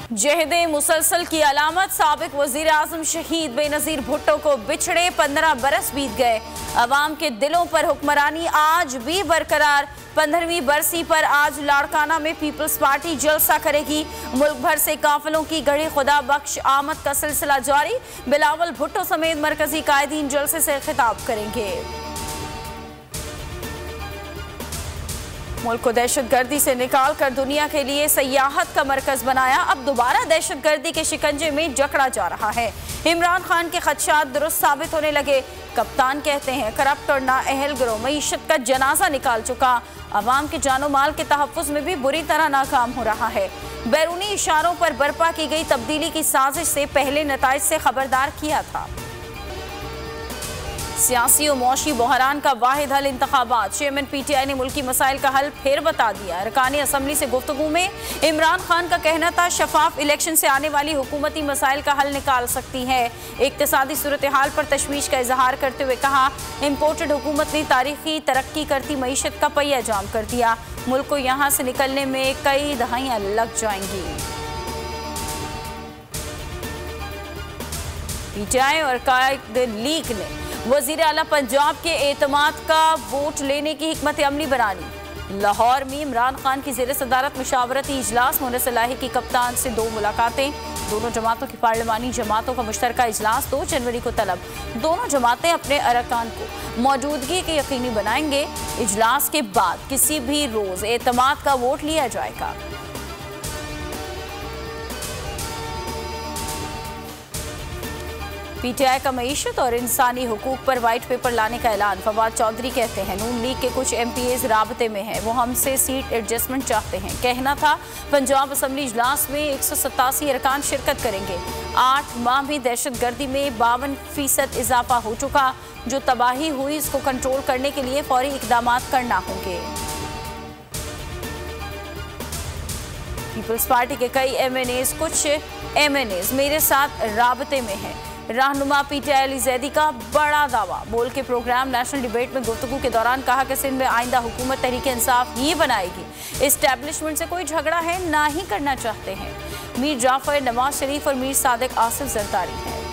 जहदे मुसलसल की अलामत, साबिक वजीर आजम शहीद बेनज़ीर भुट्टो को बिछड़े 15 बरस बीत गए। अवाम के दिलों पर हुक्मरानी आज भी बरकरार। 15वीं बरसी पर आज लाड़काना में पीपल्स पार्टी जलसा करेगी। मुल्क भर से काफिलों की गढ़े खुदा बख्श आमद का सिलसिला जारी। बिलावल भुट्टो समेत मरकजी कायदीन जलसे से खिताब करेंगे। मुल्क को दहशतगर्दी से निकाल कर दुनिया के लिए सयाहत का मरकज बनाया। अब दोबारा दहशतगर्दी के शिकंजे में जकड़ा जा रहा है। इमरान खान के खदशात दुरुस्त साबित होने लगे। कप्तान कहते हैं करप्ट और नाअहल गिरोह मईशत का जनाजा निकाल चुका। अवाम के जानो माल के तहफ़्फ़ुज़ में भी बुरी तरह नाकाम हो रहा है। बैरूनी इशारों पर बर्पा की गई तब्दीली की साजिश से पहले नताइज से खबरदार किया था। सियासी और मौशी बहरान का वाहिद हल इंतखाबात। चेयरमैन PTI ने मुल्की मसाइल का हल फिर बता दिया। अरकानी असम्बली से गुफ्तगू में इमरान खान का कहना था शफाफ इलेक्शन से आने वाली हुकूमती मसाइल का हल निकाल सकती है। इक्तिसादी सूरत हाल पर तशवीश का इजहार करते हुए कहा इम्पोर्टेड हुकूमत ने तारीखी तरक्की करती मईशत का पहिया जाम कर दिया। मुल्क को यहाँ से निकलने में कई दहाइयाँ लग जाएंगी। PTI और कायद लीग ने वजीर आला पंजाब के एतमाद का वोट लेने की हिकमत अमली बनानी। लाहौर में इमरान खान की ज़ेर सदारत मुशावरती इजलास। मुनस्सिर लाहिकी कप्तान से 2 मुलाकातें। दोनों जमातों की पार्लिमानी जमातों का मुश्तरका इजलास 2 जनवरी को तलब। दोनों जमातें अपने अरकान को मौजूदगी के यकीनी बनाएंगे। इजलास के बाद किसी भी रोज एतमाद का वोट लिया जाएगा। PTI का मईशत और इंसानी हुकूक पर वाइट पेपर लाने का ऐलान। फवाद चौधरी कहते हैं नून लीग के कुछ MPAs राबते में हैं, वो हमसे सीट एडजस्टमेंट चाहते हैं। कहना था पंजाब असम्बली इजलास में 187 अरकान शिरकत करेंगे। 8 माह में दहशतगर्दी में 52% इजाफा हो चुका। जो तबाही हुई इसको कंट्रोल करने के लिए फौरी इकदाम करना होंगे। पीपल्स पार्टी के कई MNAs कुछ MNAs मेरे साथ राबते में हैं। रहनुमा PTI अली जैदी का बड़ा दावा। बोल के प्रोग्राम नेशनल डिबेट में गुफ्तगू के दौरान कहा कि सिंध में आइंदा हुकूमत तहरीक इंसाफ ही बनाएगी। इस्टेब्लिशमेंट से कोई झगड़ा है ना ही करना चाहते हैं। मीर जाफर, नवाज शरीफ और मीर सादिक आसिफ जरदारी हैं।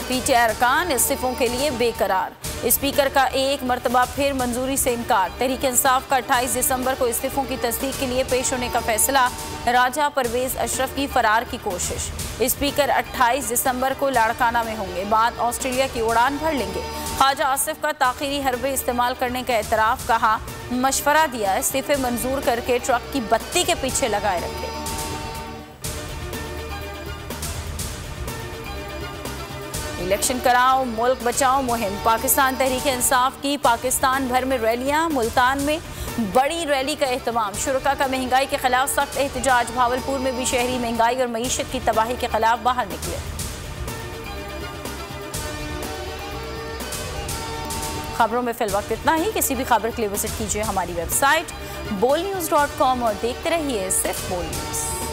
PTI अरकान इस्तीफों के लिए बेकरार। स्पीकर का एक मरतबा फिर मंजूरी से इनकार। तहरीक इंसाफ का 28 दिसंबर को इस्तीफों की तस्दीक के लिए पेश होने का फैसला। राजा परवेज अशरफ की फरार की कोशिश। स्पीकर 28 दिसंबर को लाड़काना में होंगे, बाद ऑस्ट्रेलिया की उड़ान भर लेंगे। ख्वाजा आसिफ का ताखीरी हरबे इस्तेमाल करने का एतराफ़। कहा मशवरा दिया इस्तीफे मंजूर करके ट्रक की बत्ती के पीछे लगाए रखे। इलेक्शन कराओ मुल्क बचाओ मुहिम। पाकिस्तान तहरीक इंसाफ की पाकिस्तान भर में रैलियां। मुल्तान में बड़ी रैली का एहतमाम। शुरका का महंगाई के खिलाफ सख्त एहतजाज। भावलपुर में भी शहरी महंगाई और मईशत की तबाही के खिलाफ बाहर निकले। खबरों में फिल वक्त इतना ही। किसी भी खबर के लिए विजिट कीजिए हमारी वेबसाइट bolnews.com और देखते रहिए सिर्फ बोल न्यूज़।